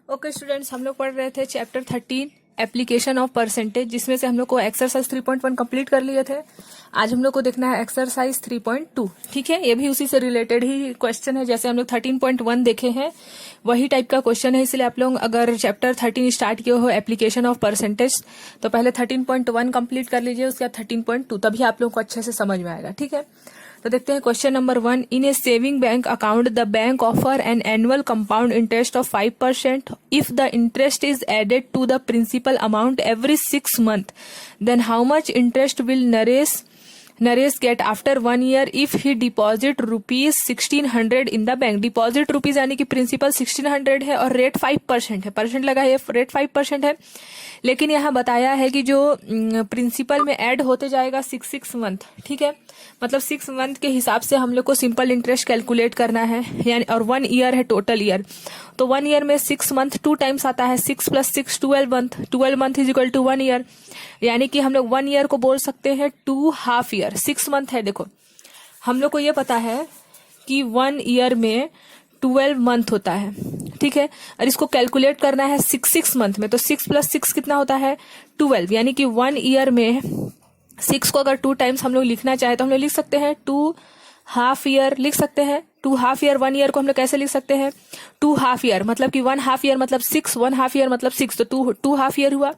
Okay students, हम लोग पढ़ रहे थे चैप्टर 13 एप्लीकेशन ऑफ परसेंटेज, जिसमें से हम लोग को एक्सरसाइज 3.1 कंप्लीट कर लिए थे। आज हम लोग को देखना है एक्सरसाइज 3.2। ठीक है, ये भी उसी से रिलेटेड ही क्वेश्चन है। जैसे हम लोग 13.1 देखे हैं वही टाइप का क्वेश्चन है, इसलिए आप लोग अगर चैप्टर 13 स्टार्ट किए हो एप्लीकेशन ऑफ परसेंटेज तो पहले 13.1 कंप्लीट कर लीजिए, उसके बाद 13.2, तभी आप लोग को अच्छे से समझ में आएगा। ठीक है, तो देखते हैं question number 1। In a saving bank account the bank offer an annual compound interest of 5%। If the interest is added to the principal amount every 6 months, then how much interest will Naresh get after 1 year if he deposit rupees 1600 in the bank। Deposit rupees यानी कि principal 1600 है और rate 5% है, percent लगा है, rate 5% है। लेकिन यहाँ बताया है कि जो प्रिंसिपल में ऐड होते जाएगा 6 month। ठीक है, मतलब 6 month के हिसाब से हम लोग को सिंपल इंटरेस्ट कैलकुलेट करना है, यानी और 1 year है टोटल ईयर। तो 1 year में 6 month 2 times आता है, 6 + 6 12 month, 12 month is equal to 1 year। यानी कि हम लोग 1 year को बोल सकते हैं 2 half year। 6 month है, देखो हम लोग को ये पता है कि 1 year में 12 month होता है। ठीक है, और इसको कैलकुलेट करना है 6 month में, तो 6 + 6 कितना होता है 12। यानी कि 1 year में 6 को अगर 2 times हम लोग लिखना चाहे तो हम लोग लिख सकते हैं 2 half year लिख सकते हैं। 2 half year 1 year को हम लोग कैसे लिख सकते हैं 2 half year, मतलब कि 1 half year मतलब 6, 1 half year मतलब 6, तो 2 half year हुआ।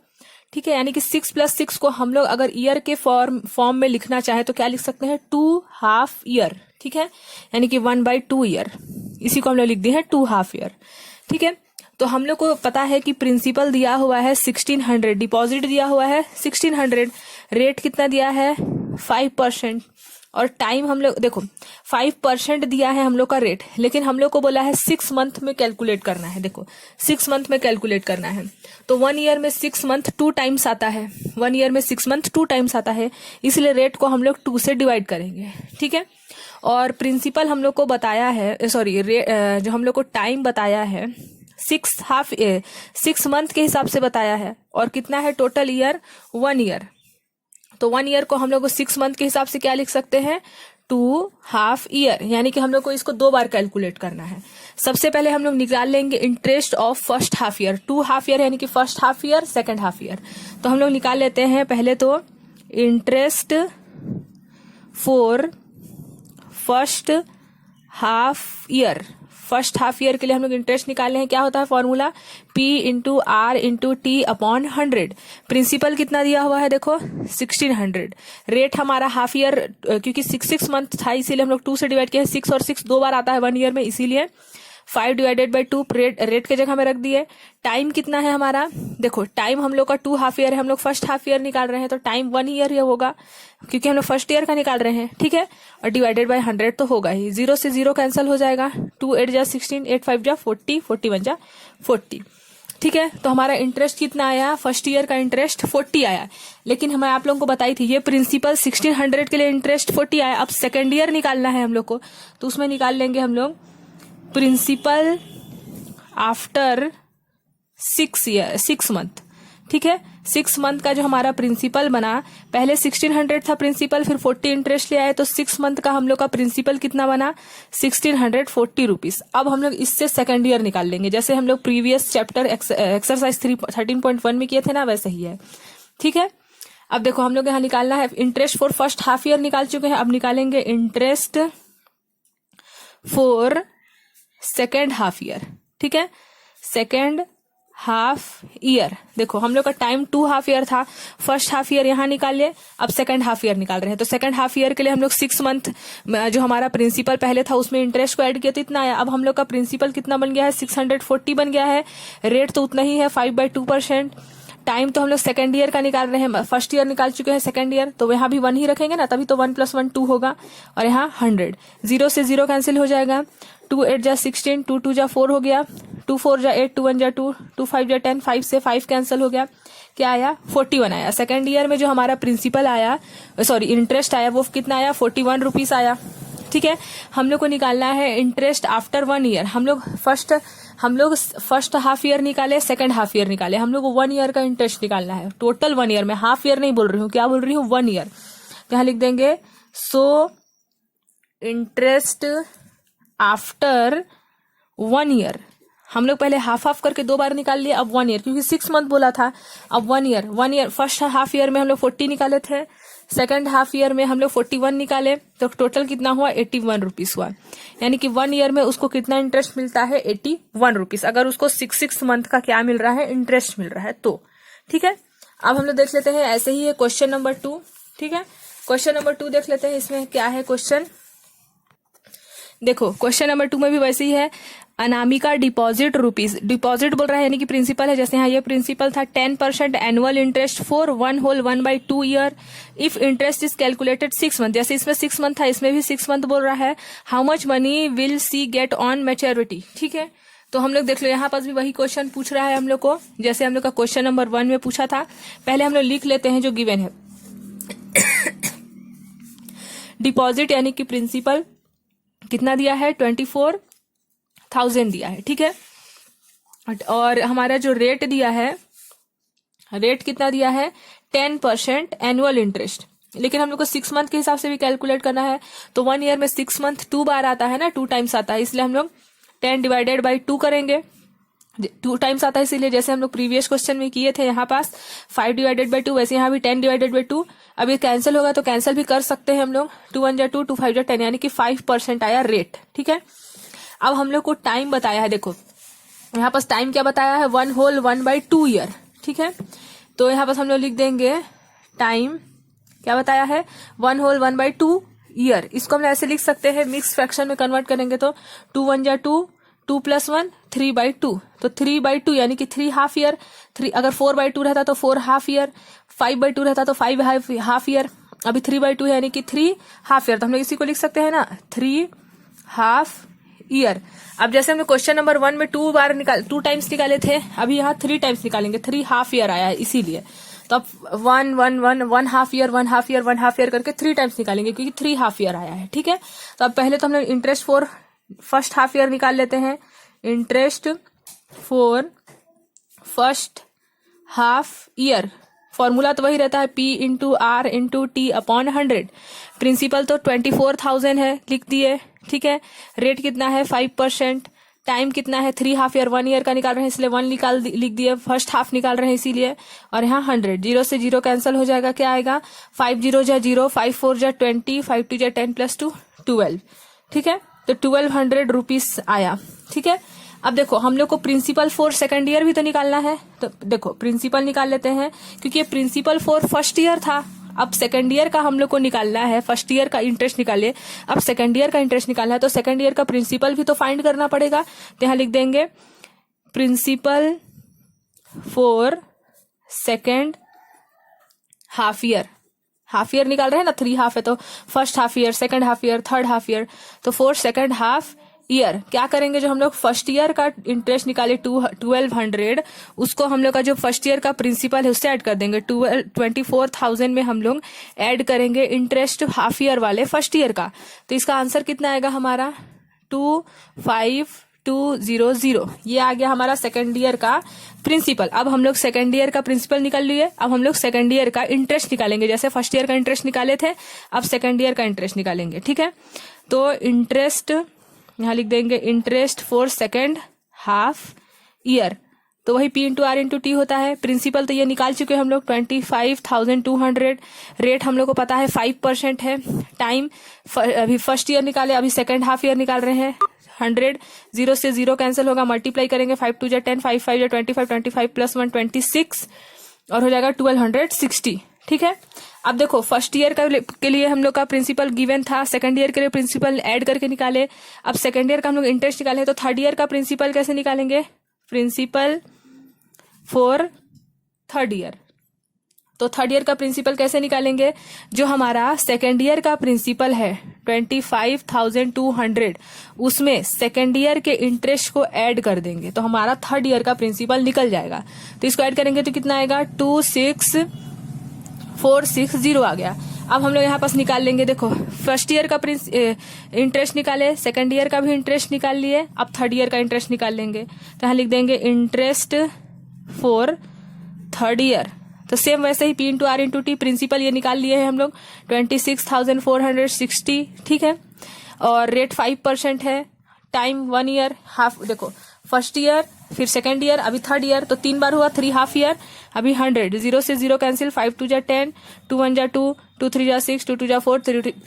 ठीक है, यानी कि 6 + 6 को हम लोग अगर ईयर के फॉर्म में लिखना चाहे तो क्या लिख सकते हैं 2 half year। ठीक है, यानी कि 1/2 year, इसी को हम लोग लिख दिए हैं 2 half year। ठीक है, तो हम लोग को पता है कि प्रिंसिपल दिया हुआ है 1600, डिपॉजिट दिया हुआ है 1600, रेट कितना दिया है 5%, और टाइम हम लोग देखो 5% दिया है हम लोग का रेट, लेकिन हम लोग को बोला है 6 month में कैलकुलेट करना है। देखो 6 month में कैलकुलेट करना है, तो 1 year में 6 month 2 times आता है, 1 year में 6 month 2 times आता है, इसलिए रेट को हम लोग 2 से डिवाइड करेंगे। ठीक है, और प्रिंसिपल हम लोग को बताया है, जो हम लोग को टाइम बताया है 6 month के हिसाब से बताया है, और कितना है टोटल ईयर 1 year। तो 1 year को हम लोग को 6 month के हिसाब से क्या लिख सकते हैं 2 half year, यानी कि हम लोग को इसको 2 बार कैलकुलेट करना है। सबसे पहले हम लोग निकाल लेंगे interest of first half year. 2 half year यानी कि first half year, second half year. तो हम लोग निकाल लेते हैं पहले तो interest for first half year. First half year के लिए हम लोग इंटरेस्ट निकाले हैं, क्या होता है formula P × R × T/100। Principal कितना दिया हुआ है देखो 1600, रेट हमारा हाफ ईयर, क्योंकि 6 month था इसीलिए हम लोग 2 से डिवाइड किया है। 6 और 6 2 बार आता है 1 year में, इसीलिए 5/2 रेट के जगह में रख दिए। टाइम कितना है हमारा, देखो टाइम हम लोग का 2 half year है, हम लोग फर्स्ट हाफ ईयर निकाल रहे हैं, तो टाइम 1 year होगा क्योंकि हम लोग फर्स्ट ईयर का निकाल रहे हैं। ठीक है, और डिवाइडेड बाय 100 तो होगा ही, 0 से 0 कैंसिल हो जाएगा, 2 8 जा 16, 8 5 जा 40, 41 जा 40। ठीक है, तो हमारा इंटरेस्ट कितना आया, फर्स्ट ईयर का इंटरेस्ट 40 आया, लेकिन मैं आप लोगों को बताई थी ये प्रिंसिपल 1600 के लिए इंटरेस्ट 40 आया। अब सेकेंड ईयर निकालना है हम लोग को, तो उसमें निकाल लेंगे हम लोग प्रिंसिपल आफ्टर 6 month। ठीक है, 6 month का जो हमारा प्रिंसिपल बना, पहले 1600 था प्रिंसिपल, फिर 40 इंटरेस्ट ले आए, तो 6 month का हम लोग का प्रिंसिपल कितना बना 1640 रुपीज। अब हम लोग इससे सेकेंड ईयर निकाल लेंगे, जैसे हम लोग प्रीवियस चैप्टर एक्सरसाइज 13.1 में किए थे ना, वैसे ही है। ठीक है, अब देखो हम लोग यहाँ निकालना है interest for first half year निकाल चुके हैं, अब निकालेंगे interest for second half year. ठीक है, सेकेंड हाफ ईयर, देखो हम लोग का टाइम 2 half year था, फर्स्ट हाफ ईयर यहाँ निकालिए, अब सेकेंड हाफ ईयर निकाल रहे हैं। तो सेकेंड हाफ ईयर के लिए हम लोग 6 month जो हमारा प्रिंसिपल पहले था उसमें इंटरेस्ट को ऐड किया तो इतना आया। अब हम लोग का प्रिंसिपल कितना बन गया है 640 बन गया है, रेट तो उतना ही है 5/2%। टाइम तो हम लोग सेकेंड ईयर का निकाल रहे हैं, फर्स्ट ईयर निकाल चुके हैं सेकेंड ईयर, तो यहाँ भी 1 ही रखेंगे ना, तभी तो 1 + 1 2 होगा, और यहाँ 100, 0 से 0 कैंसिल हो जाएगा, 2 8 जा 16, 2 2 जा 4 हो गया, 2 4 जा 8, 2 1 जा 2, 2 5 जा 10, 5 से 5 कैंसिल हो गया, क्या आया 41 आया। सेकेंड ईयर में जो हमारा प्रिंसिपल आया, इंटरेस्ट आया, वो कितना आया 41 रुपीज आया। ठीक है, हम लोग को निकालना है इंटरेस्ट आफ्टर 1 year। हम लोग फर्स्ट हाफ ईयर निकाले, सेकेंड हाफ ईयर निकाले, हम लोग को 1 year का इंटरेस्ट निकालना है, टोटल 1 year में, हाफ ईयर नहीं बोल रही हूँ, क्या बोल रही हूँ 1 year। तो यहाँ लिख देंगे सो इंटरेस्ट आफ्टर 1 year हम लोग पहले हाफ हाफ करके 2 बार निकाल लिए, अब 1 ईयर, क्योंकि 6 मंथ बोला था। अब 1 ईयर फर्स्ट हाफ ईयर में हम लोग 40 निकाले थे, सेकंड हाफ ईयर में हम लोग 41 निकाले, तो टोटल कितना हुआ 81 रुपीज हुआ। यानी कि 1 ईयर में उसको कितना इंटरेस्ट मिलता है 81 रुपीज, अगर उसको 6 मंथ का क्या मिल रहा है इंटरेस्ट मिल रहा है तो। ठीक है, अब हम लोग देख लेते हैं ऐसे ही है क्वेश्चन नंबर 2। ठीक है, क्वेश्चन नंबर 2 देख लेते हैं, इसमें क्या है क्वेश्चन। देखो क्वेश्चन नंबर 2 में भी वैसे ही है, अनामिका डिपॉजिट रुपीज, डिपॉजिट बोल रहा है यानी कि प्रिंसिपल है, जैसे यहाँ ये प्रिंसिपल था 10% annual interest for 1/2 year if interest is calculated 6 month, जैसे इसमें 6 मंथ था इसमें भी 6 मंथ बोल रहा है। How much money will see get on maturity. ठीक है, तो हम लोग देख लो यहाँ पास भी वही क्वेश्चन पूछ रहा है हम लोग को, जैसे हम लोग का क्वेश्चन नंबर 1 में पूछा था। पहले हम लोग लिख लेते हैं जो गिवन है। डिपॉजिट यानी कि प्रिंसिपल कितना दिया है 24,000 दिया है। ठीक है, और हमारा जो रेट दिया है, रेट कितना दिया है 10% एनुअल इंटरेस्ट, लेकिन हम लोग को 6 मंथ के हिसाब से भी कैलकुलेट करना है, तो 1 ईयर में 6 मंथ 2 बार आता है ना, 2 टाइम्स आता है, इसलिए हम लोग 10 डिवाइडेड बाई 2 करेंगे। 2 टाइम्स आता है इसीलिए, जैसे हम लोग प्रीवियस क्वेश्चन में किए थे यहाँ पास 5 डिवाइडेड बाई 2, वैसे यहाँ भी 10 डिवाइडेड बाई 2। अब ये कैंसिल होगा तो कैंसिल भी कर सकते हैं हम लोग, 2 1 जा 2, 2 5 जा 10, यानी कि 5% आया रेट। ठीक है, अब हम लोग को टाइम बताया है, देखो यहाँ पास टाइम क्या बताया है 1/2 ईयर। ठीक है, तो यहाँ पास हम लोग लिख देंगे टाइम क्या बताया है 1/2 ईयर। इसको हम ऐसे लिख सकते हैं, मिक्स फ्रैक्शन में कन्वर्ट करेंगे तो 2 1 जा 2, 2 + 1 3/2, तो 3/2 यानी कि 3 हाफ ईयर। 3 अगर 4/2 रहता तो 4 हाफ ईयर, 5/2 रहता तो 5 हाफ ईयर, अभी 3/2 है यानी कि 3 हाफ ईयर, तो हम लोग इसी को लिख सकते हैं ना 3 हाफ ईयर। अब जैसे हमने क्वेश्चन नंबर 1 में 2 टाइम्स निकाले थे, अभी यहाँ 3 टाइम्स निकालेंगे, 3 हाफ ईयर आया है इसीलिए, तो अब 1 1 1 1 half year 1 half year 1 half year करके 3 टाइम्स निकालेंगे, क्योंकि 3 हाफ ईयर आया है। ठीक है, तो अब पहले तो हम लोग interest for first half year निकाल लेते हैं। Interest for first half year, formula तो वही रहता है P × R × T upon 100। Principal तो 24,000 है, लिख दिए। ठीक है, रेट कितना है 5%, टाइम कितना है 3 हाफ ईयर, 1 ईयर का निकाल रहे हैं इसलिए 1 लिख दिए, फर्स्ट हाफ निकाल रहे हैं इसीलिए, और यहाँ 100, 0 से 0 कैंसिल हो जाएगा, क्या आएगा 5 0 जा 0, 5 4 जा 20, 5 2 जा 10 + 2 12। ठीक है, तो 1200 रुपीज आया। ठीक है, अब देखो हम लोग को प्रिंसिपल फॉर सेकंड ईयर भी तो निकालना है, तो देखो प्रिंसिपल निकाल लेते हैं, क्योंकि ये प्रिंसिपल फॉर फर्स्ट ईयर था, अब सेकंड ईयर का हम लोग को निकालना है। फर्स्ट ईयर का इंटरेस्ट निकाले, अब सेकंड ईयर का इंटरेस्ट निकालना है, तो सेकंड ईयर का प्रिंसिपल भी तो फाइंड करना पड़ेगा, तो यहाँ लिख देंगे principal for second half year. Half year निकाल रहे हैं ना, 3 हाफ है तो first half year, second half year, third half year, तो फॉर सेकंड हाफ ईयर क्या करेंगे, जो हम लोग फर्स्ट ईयर का इंटरेस्ट निकाले 1200, उसको हम लोग का जो फर्स्ट ईयर का प्रिंसिपल है उससे ऐड कर देंगे। 24,000 में हम लोग ऐड करेंगे इंटरेस्ट हाफ ईयर वाले फर्स्ट ईयर का, तो इसका आंसर कितना आएगा हमारा 25200। ये आ गया हमारा सेकंड ईयर का प्रिंसिपल। अब हम लोग सेकंड ईयर का प्रिंसिपल निकाल लिए, अब हम लोग सेकंड ईयर का इंटरेस्ट निकालेंगे, जैसे फर्स्ट ईयर का इंटरेस्ट निकाले थे अब सेकंड ईयर का इंटरेस्ट निकालेंगे। ठीक है, तो इंटरेस्ट यहाँ लिख देंगे interest for second half year, तो वही P × R × T होता है। प्रिंसिपल तो ये निकाल चुके हैं हम लोग 25,200, रेट हम लोग को पता है 5% है। टाइम अभी फर्स्ट ईयर निकाले, अभी सेकंड हाफ ईयर निकाल रहे हैं। 100, 0 से 0 कैंसिल होगा, मल्टीप्लाई करेंगे, 5 2 जा 10, 5 5 जा 25, 25 + 1 26, और हो जाएगा 1260। ठीक है, अब देखो फर्स्ट ईयर के लिए हम लोग का प्रिंसिपल गिवन था, सेकंड ईयर के लिए प्रिंसिपल ऐड करके निकाले, अब सेकंड ईयर का हम लोग इंटरेस्ट निकाले, तो थर्ड ईयर का प्रिंसिपल कैसे निकालेंगे, प्रिंसिपल फॉर थर्ड ईयर, तो थर्ड ईयर का प्रिंसिपल कैसे निकालेंगे, जो हमारा सेकेंड ईयर का प्रिंसिपल है 25,200 उसमें सेकेंड ईयर के इंटरेस्ट को ऐड कर देंगे, तो हमारा थर्ड ईयर का प्रिंसिपल निकल जाएगा। तो इसको ऐड करेंगे तो कितना आएगा 26,460 आ गया। अब हम लोग यहाँ पास निकाल लेंगे, देखो फर्स्ट ईयर का इंटरेस्ट निकाले, सेकेंड ईयर का भी इंटरेस्ट निकाल लिए, अब थर्ड ईयर का इंटरेस्ट निकाल लेंगे, तो यहाँ लिख देंगे इंटरेस्ट फॉर थर्ड ईयर। तो सेम वैसे ही P × R × T प्रिंसिपल ये निकाल लिए हैं हम लोग 26,460। ठीक है, और रेट 5% है, टाइम 1 ईयर, हाफ देखो फर्स्ट ईयर, फिर सेकेंड ईयर, अभी थर्ड ईयर, तो 3 बार हुआ, 3 हाफ ईयर, अभी 100, 0 से 0 कैंसिल, 5 2 जा 10, 2 1 जा 2, 2 3 जा 6, 2 2 जा 4,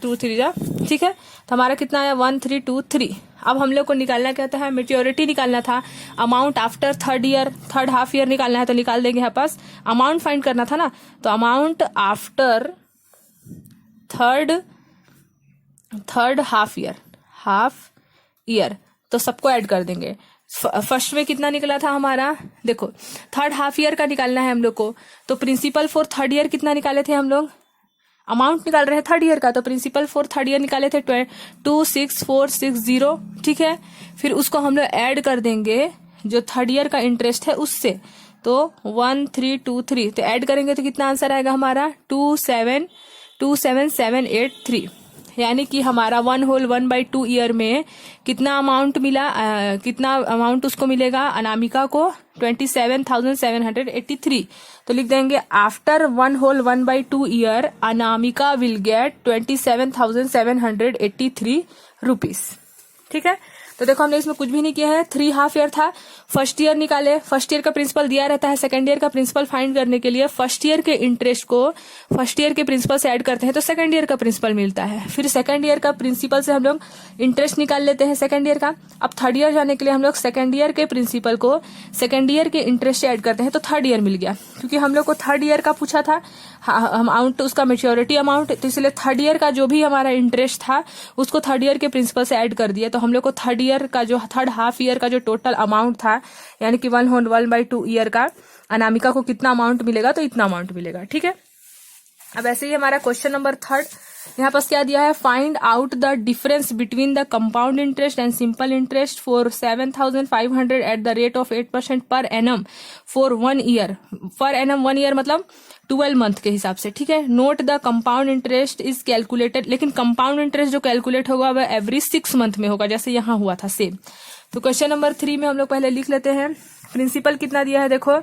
2 3 जा, ठीक है। तो हमारा कितना आया 1 3 2 3। अब हम लोग को निकालना क्या था, मेच्योरिटी निकालना था, amount after third year, third half year निकालना है, तो निकाल देंगे यहाँ पास। अमाउंट फाइंड करना था ना, तो amount after third half year, तो सबको ऐड कर देंगे। फर्स्ट में कितना निकला था हमारा, देखो थर्ड हाफ ईयर का निकालना है हम लोग को, तो प्रिंसिपल फॉर थर्ड ईयर कितना निकाले थे हम लोग, अमाउंट निकाल रहे हैं थर्ड ईयर का, तो प्रिंसिपल फॉर थर्ड ईयर निकाले थे 26460, ठीक है। फिर उसको हम लोग ऐड कर देंगे जो थर्ड ईयर का इंटरेस्ट है उससे, तो 13223, तो ऐड करेंगे तो कितना आंसर आएगा हमारा 27783, यानी कि हमारा 1/2 ईयर में कितना अमाउंट मिला, कितना अमाउंट उसको मिलेगा अनामिका को 27,783। तो लिख देंगे after 1/2 year Anamika will get 27,783 rupees, ठीक है। तो देखो हमने इसमें कुछ भी नहीं किया है, 3 हाफ ईयर था, फर्स्ट ईयर निकाले, फर्स्ट ईयर का प्रिंसिपल दिया रहता है, सेकंड ईयर का प्रिंसिपल फाइंड करने के लिए फर्स्ट ईयर के इंटरेस्ट को फर्स्ट ईयर के प्रिंसिपल से ऐड करते हैं तो सेकंड ईयर का प्रिंसिपल मिलता है। फिर सेकंड ईयर का प्रिंसिपल से हम लोग इंटरेस्ट निकाल लेते हैं सेकंड ईयर का। अब थर्ड ईयर जाने के लिए हम लोग सेकंड ईयर के प्रिंसिपल को सेकंड ईयर के इंटरेस्ट से ऐड करते हैं, तो थर्ड ईयर मिल गया। क्योंकि हम लोग को थर्ड ईयर का पूछा था अमाउंट, उसका मेच्योरिटी अमाउंट, तो इसलिए थर्ड ईयर का जो भी हमारा इंटरेस्ट था उसको थर्ड ईयर के प्रिंसिपल से ऐड कर दिया। तो हम लोग को थर्ड ईयर का जो थर्ड हाफ ईयर का जो टोटल अमाउंट था, यानी कि 1/2 ईयर का अनामिका को कितना अमाउंट मिलेगा, तो इतना अमाउंट मिलेगा, ठीक है। अब ऐसे ही हमारा क्वेश्चन नंबर 3 यहाँ पास क्या दिया है, find out the difference between the compound interest and simple interest for 7,500 at the rate of 8% per annum for 1 year. Per annum 1 year मतलब 12 मंथ के हिसाब से, ठीक है। Note the compound interest is calculated, लेकिन कंपाउंड इंटरेस्ट जो calculate होगा वह एवरी 6 मंथ में होगा, जैसे यहाँ हुआ था सेम। तो क्वेश्चन नंबर 3 में हम लोग पहले लिख लेते हैं। प्रिंसिपल कितना दिया है, देखो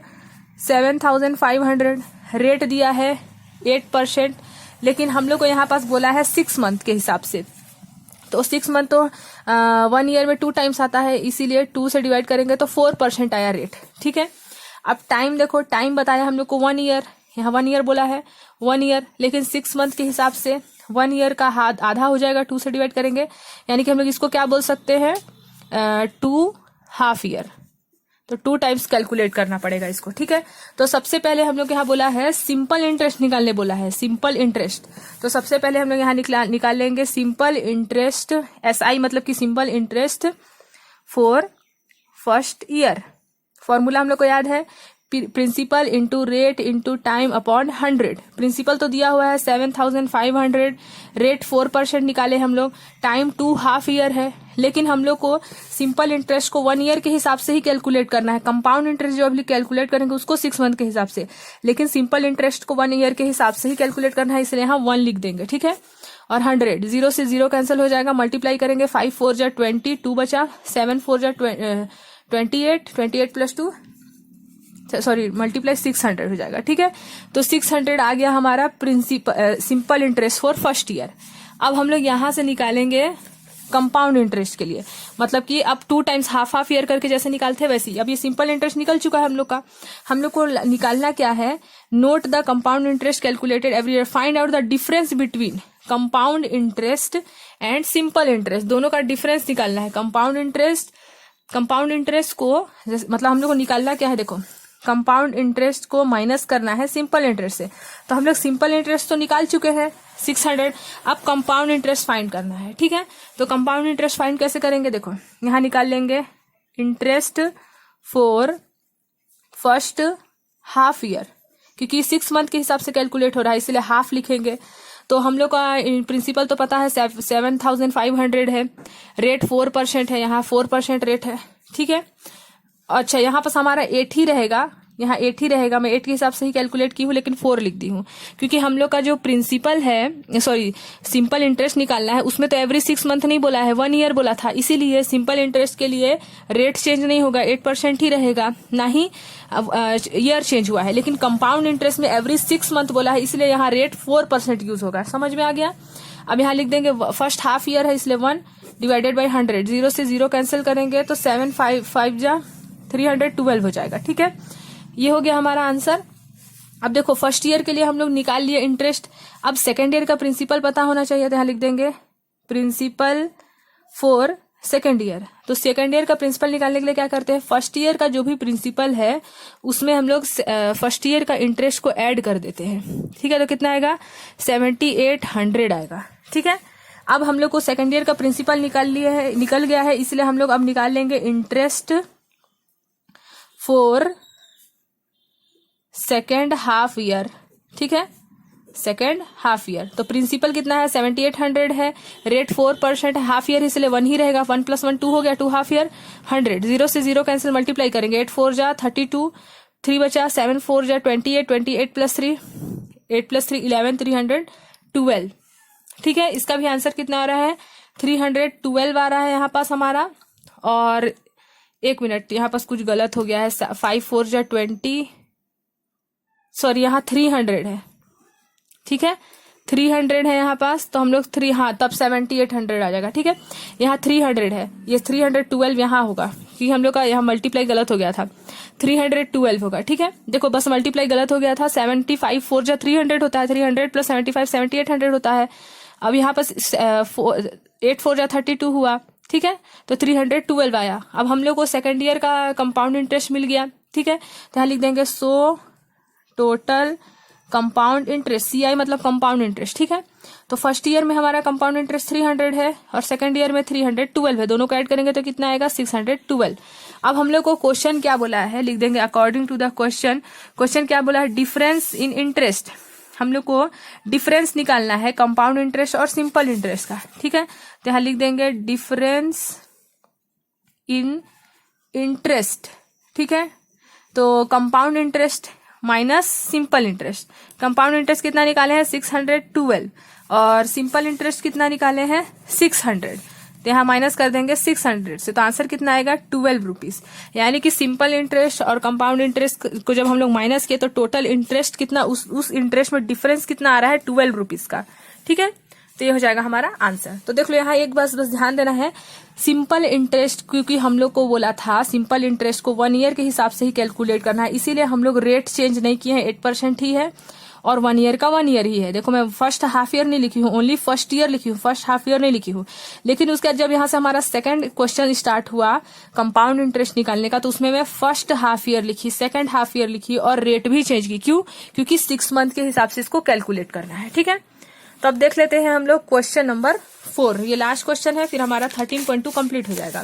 7,500, रेट दिया है 8%, लेकिन हम लोग को यहाँ पास बोला है 6 मंथ के हिसाब से, तो 6 मंथ तो 1 ईयर में 2 टाइम्स आता है, इसीलिए 2 से डिवाइड करेंगे तो 4% आया रेट, ठीक है। अब टाइम देखो, टाइम बताया हम लोग को 1 ईयर, यहाँ 1 ईयर बोला है 1 ईयर, लेकिन 6 मंथ के हिसाब से 1 ईयर का आधा हो जाएगा, 2 से डिवाइड करेंगे, यानी कि हम लोग इसको क्या बोल सकते हैं 2 हाफ ईयर, तो 2 टाइम्स कैलकुलेट करना पड़ेगा इसको, ठीक है। तो सबसे पहले हम लोग यहाँ बोला है सिंपल इंटरेस्ट निकालने बोला है, सिंपल इंटरेस्ट, तो सबसे पहले हम लोग यहाँ निकाल लेंगे सिंपल इंटरेस्ट, SI मतलब कि simple interest for first year. Formula हम लोग को याद है, principal into rate into time upon 100। Principal तो दिया हुआ है 7,500, रेट 4% निकाले हम लोग, टाइम 2 हाफ ईयर है, लेकिन हम लोग को सिंपल इंटरेस्ट को 1 ईयर के हिसाब से ही कैलकुलेट करना है। कंपाउंड इंटरेस्ट जो अभी कैलकुलेट करेंगे उसको 6 मंथ के हिसाब से, लेकिन सिंपल इंटरेस्ट को 1 ईयर के हिसाब से ही कैलकुलेट करना है, इसलिए यहाँ 1 लिख देंगे, ठीक है। और 100, 0 से 0 कैंसिल हो जाएगा, मल्टीप्लाई करेंगे, 5 4 जा 20, 2 बचा, 7 4 जा 28, 28 प्लस 2 सॉरी मल्टीप्लाई 600 हो जाएगा, ठीक है। तो 600 आ गया हमारा principal simple interest for first year. अब हम लोग यहां से निकालेंगे कंपाउंड इंटरेस्ट के लिए, मतलब कि अब 2 टाइम्स हाफ ईयर करके जैसे निकालते हैं वैसे ही अब ये सिंपल इंटरेस्ट निकल चुका है हम लोग का। हम लोग को निकालना क्या है, note the compound interest calculated every year, find out the difference between compound interest and simple interest, दोनों का डिफरेंस निकालना है। कंपाउंड इंटरेस्ट को मतलब हम लोग को निकालना क्या है, देखो कंपाउंड इंटरेस्ट को माइनस करना है सिंपल इंटरेस्ट से, तो हम लोग सिंपल इंटरेस्ट तो निकाल चुके हैं 600, अब कंपाउंड इंटरेस्ट फाइंड करना है, ठीक है। तो कंपाउंड इंटरेस्ट फाइंड कैसे करेंगे, देखो यहाँ निकाल लेंगे interest for first half year, क्योंकि 6 मंथ के हिसाब से कैलकुलेट हो रहा है इसलिए हाफ लिखेंगे। तो हम लोग का प्रिंसिपल तो पता है 7,500 है, रेट 4% है, यहाँ 4% रेट है, ठीक है। अच्छा यहाँ पास हमारा 8 ही रहेगा, यहाँ 8 ही रहेगा, मैं 8 के हिसाब से ही कैलकुलेट की हूँ लेकिन 4 लिख दी हूँ, क्योंकि हम लोग का जो प्रिंसिपल है सॉरी सिंपल इंटरेस्ट निकालना है उसमें तो एवरी 6 मंथ नहीं बोला है, 1 ईयर बोला था, इसीलिए सिंपल इंटरेस्ट के लिए रेट चेंज नहीं होगा, 8% ही रहेगा, ना ही ईयर चेंज हुआ है। लेकिन कंपाउंड इंटरेस्ट में एवरी 6 मंथ बोला है, इसलिए यहाँ रेट 4% यूज होगा, समझ में आ गया। अब यहाँ लिख देंगे फर्स्ट हाफ ईयर है इसलिए 1, डिवाइडेड बाई 100, 0 से 0 कैंसिल करेंगे तो 7 5 जा 312 हो जाएगा। ठीक है, ये हो गया हमारा आंसर। अब देखो फर्स्ट ईयर के लिए हम लोग निकाल लिए इंटरेस्ट, अब सेकेंड ईयर का प्रिंसिपल पता होना चाहिए, तो यहाँ लिख देंगे प्रिंसिपल फॉर सेकेंड ईयर। तो सेकेंड ईयर का प्रिंसिपल निकालने के लिए क्या करते हैं, फर्स्ट ईयर का जो भी प्रिंसिपल है उसमें हम लोग फर्स्ट ईयर का इंटरेस्ट को ऐड कर देते हैं। ठीक है, तो कितना आएगा 7800 आएगा। ठीक है, अब हम लोग को सेकेंड ईयर का प्रिंसिपल निकल गया है, इसलिए हम लोग अब निकाल लेंगे interest for second half year. ठीक है, सेकेंड हाफ ईयर, तो प्रिंसिपल कितना है 7800 है, रेट 4% है, हाफ ईयर इसलिए 1 ही रहेगा, 1 + 1 2 हो गया, 2 हाफ ईयर 100, 0 से 0 कैंसिल, मल्टीप्लाई करेंगे, 8 4 जा 32, 3 बचा, 7 4 जा 28, 28 + 3 8 + 3 11, 312। ठीक है, इसका भी आंसर कितना आ रहा है 312 आ रहा है यहाँ पास हमारा। और एक मिनट, यहाँ पास कुछ गलत हो गया है, 5 4 जा 20, सॉरी यहाँ 300 है। ठीक है, 300 है यहाँ पास, तो हम लोग तब 7800 आ जाएगा। ठीक है, यहाँ 300 है, ये 312 यहाँ होगा क्योंकि हम लोग का यहाँ मल्टीप्लाई गलत हो गया था, 312 होगा। ठीक है, देखो बस मल्टीप्लाई गलत हो गया था, 75 4 जा 300 होता है, 300 + 75 7800 होता है। अब यहाँ पास 8 4 जा 32 हुआ। ठीक है, तो 312 आया। अब हम लोग को सेकेंड ईयर का कंपाउंड इंटरेस्ट मिल गया। ठीक है, तो यहाँ लिख देंगे so total compound interest, CI मतलब कंपाउंड इंटरेस्ट। ठीक है, तो फर्स्ट ईयर में हमारा कंपाउंड इंटरेस्ट 300 है और सेकंड ईयर में 312 है, दोनों को ऐड करेंगे तो कितना आएगा 612। अब हम लोग को क्वेश्चन क्या बोला है, लिख देंगे according to the question. Question क्या बोला है, डिफरेंस इन इंटरेस्ट, हम लोग को डिफरेंस निकालना है कंपाउंड इंटरेस्ट और सिंपल इंटरेस्ट का। ठीक है, तो यहाँ लिख देंगे डिफरेंस इन इंटरेस्ट। ठीक है, तो compound interest minus simple interest, compound interest कितना निकाले हैं 612 और सिंपल इंटरेस्ट कितना निकाले हैं 600, तो यहाँ माइनस कर देंगे 600 से, तो आंसर कितना आएगा 12 रुपीज। यानी कि सिंपल इंटरेस्ट और कंपाउंड इंटरेस्ट को जब हम लोग माइनस किए तो टोटल इंटरेस्ट कितना, उस इंटरेस्ट में डिफरेंस कितना आ रहा है 12 रुपीज का। ठीक है, तो ये हो जाएगा हमारा आंसर। तो देख लो यहाँ एक बस ध्यान देना है, सिंपल इंटरेस्ट क्योंकि हम लोग को बोला था सिंपल इंटरेस्ट को 1 ईयर के हिसाब से ही कैलकुलेट करना है, इसीलिए हम लोग रेट चेंज नहीं किए हैं, 8% ही है और 1 ईयर का 1 ईयर ही है। देखो मैं फर्स्ट हाफ ईयर नहीं लिखी हूँ, ओनली फर्स्ट ईयर लिखी हूँ, फर्स्ट हाफ ईयर नहीं लिखी हूँ। लेकिन उसके बाद जब यहाँ से हमारा सेकंड क्वेश्चन स्टार्ट हुआ कंपाउंड इंटरेस्ट निकालने का, तो उसमें मैं फर्स्ट हाफ ईयर लिखी, सेकंड हाफ ईयर लिखी और रेट भी चेंज की। क्यों? क्योंकि 6 मंथ के हिसाब से इसको कैलकुलेट करना है। ठीक है, तो अब देख लेते हैं हम लोग क्वेश्चन नंबर 4, ये लास्ट क्वेश्चन है, फिर हमारा 13.2 कंप्लीट हो जाएगा।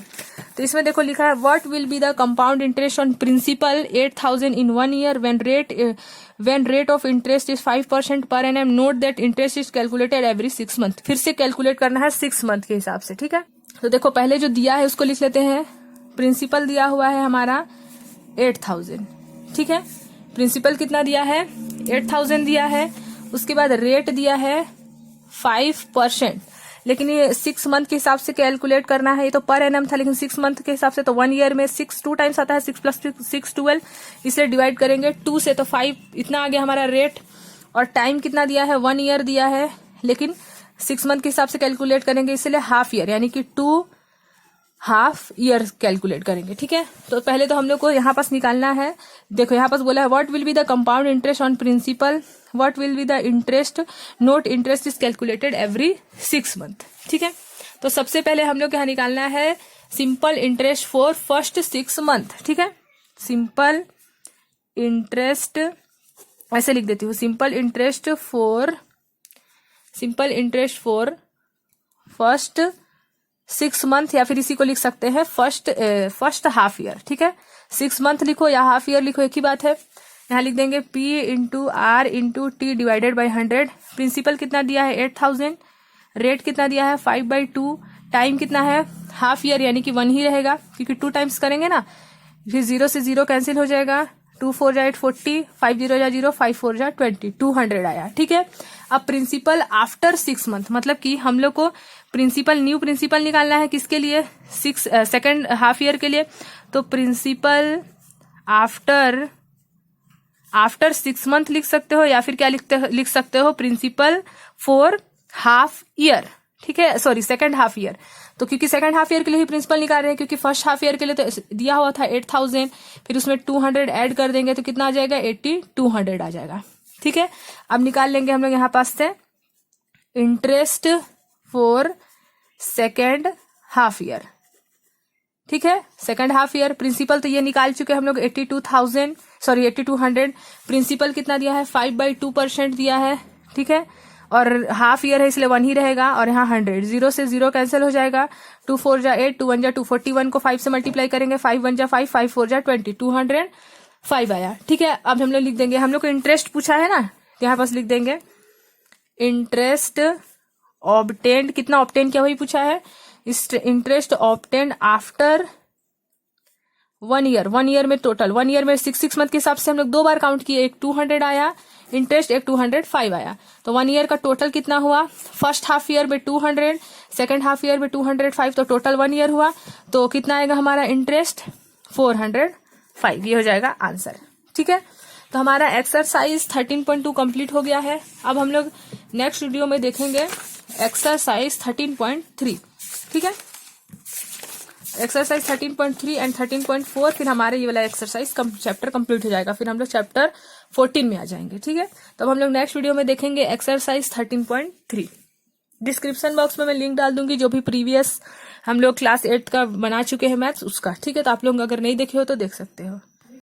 तो इसमें देखो लिखा है what will be the compound interest on principal 8000 in 1 year when rate of interest is 5% पर annum, note that interest is calculated every 6 month. फिर से कैलकुलेट करना है 6 मंथ के हिसाब से। ठीक है, तो देखो पहले जो दिया है उसको लिख लेते हैं। प्रिंसिपल दिया हुआ है हमारा 8000। ठीक है, प्रिंसिपल कितना दिया है 8000 दिया है, उसके बाद रेट दिया है 5%, लेकिन ये 6 मंथ के हिसाब से कैलकुलेट करना है, ये तो पर एनम था, लेकिन 6 मंथ के हिसाब से तो 1 ईयर में 6 2 टाइम्स आता है, 6 + 6 12, इसलिए डिवाइड करेंगे 2 से, तो 5 इतना आ गया हमारा रेट। और टाइम कितना दिया है 1 ईयर दिया है, लेकिन 6 मंथ के हिसाब से कैलकुलेट करेंगे इसलिए हाफ ईयर, यानी कि 2 हाफ ईयर कैलकुलेट करेंगे। ठीक है, तो पहले तो हम लोग को यहाँ पास निकालना है। देखो यहाँ पास बोला है what will be the compound interest on principal, what will be the interest, note interest is calculated every 6 month. ठीक है, तो सबसे पहले हम लोग यहाँ निकालना है simple interest for first 6 month. ठीक है, सिंपल इंटरेस्ट ऐसे लिख देती हूँ, simple interest for first 6 month, या फिर इसी को लिख सकते हैं फर्स्ट हाफ ईयर। ठीक है, 6 मंथ लिखो या हाफ ईयर लिखो, एक ही बात है। यहाँ लिख देंगे P × R × T divided by 100। Principal कितना दिया है 8000, रेट कितना दिया है 5/2, टाइम कितना है हाफ ईयर, यानी कि 1 ही रहेगा क्योंकि 2 टाइम्स करेंगे ना, फिर 0 से 0 कैंसिल हो जाएगा, 2 4 जा 8 40, 5 0 जा 0, 5 4 जा 20, 200 आया। ठीक है, अब प्रिंसिपल आफ्टर 6 मंथ, मतलब कि हम लोग को न्यू प्रिंसिपल निकालना है किसके लिए, सेकंड हाफ ईयर के लिए। तो प्रिंसिपल आफ्टर 6 मंथ लिख सकते हो, या फिर क्या लिख सकते हो प्रिंसिपल फॉर हाफ ईयर। ठीक है, सॉरी सेकंड हाफ ईयर। तो क्योंकि सेकंड हाफ ईयर के लिए ही प्रिंसिपल निकाल रहे हैं, क्योंकि फर्स्ट हाफ ईयर के लिए तो दिया हुआ था 8,000, फिर उसमें 200 ऐड कर देंगे तो कितना आ जाएगा 8,200 आ जाएगा। ठीक है, अब निकाल लेंगे हम लोग यहाँ पास से interest for second half year. ठीक है, सेकंड हाफ ईयर प्रिंसिपल तो ये निकाल चुके हम लोग 8,200। प्रिंसिपल कितना दिया है 5/2% दिया है। ठीक है, और हाफ ईयर है इसलिए 1 ही रहेगा, और यहाँ 100, 0 से 0 कैंसिल हो जाएगा। 2 4 जा 8, 2 1 जा 2, 41 को 5 से मल्टीप्लाई करेंगे, 5 1 जा 5, 5 4 जा 20, 205 आया। ठीक है, अब हम लोग लिख देंगे, हम लोग को इंटरेस्ट पूछा है ना, यहाँ पास लिख देंगे इंटरेस्ट ऑब्टेन्ड, कितना ऑब्टेन किया वही पूछा है। Interest obtained after 1 year, 1 year में टोटल 1 ईयर में 6 मंथ के हिसाब से हम लोग 2 बार काउंट किए, एक 200 आया इंटरेस्ट, एक 205 आया। तो 1 ईयर का टोटल कितना हुआ, फर्स्ट हाफ ईयर में 200, सेकेंड हाफ ईयर में 205, तो टोटल 1 ईयर हुआ। तो कितना आएगा हमारा इंटरेस्ट 405, ये हो जाएगा आंसर। ठीक है, तो हमारा एक्सरसाइज 13.2 कंप्लीट हो गया है। अब हम लोग नेक्स्ट वीडियो में देखेंगे एक्सरसाइज 13.3। ठीक है, एक्सरसाइज 13.3 एंड 13.4, फिर हमारे ये वाला एक्सरसाइज चैप्टर कंप्लीट हो जाएगा, फिर हम लोग चैप्टर 14 में आ जाएंगे। ठीक है, तो अब हम लोग नेक्स्ट वीडियो में देखेंगे एक्सरसाइज 13.3। डिस्क्रिप्शन बॉक्स में मैं लिंक डाल दूंगी जो भी प्रीवियस हम लोग क्लास 8 का बना चुके हैं मैथ्स उसका। ठीक है, तो आप लोग अगर नहीं देखे हो तो देख सकते हो।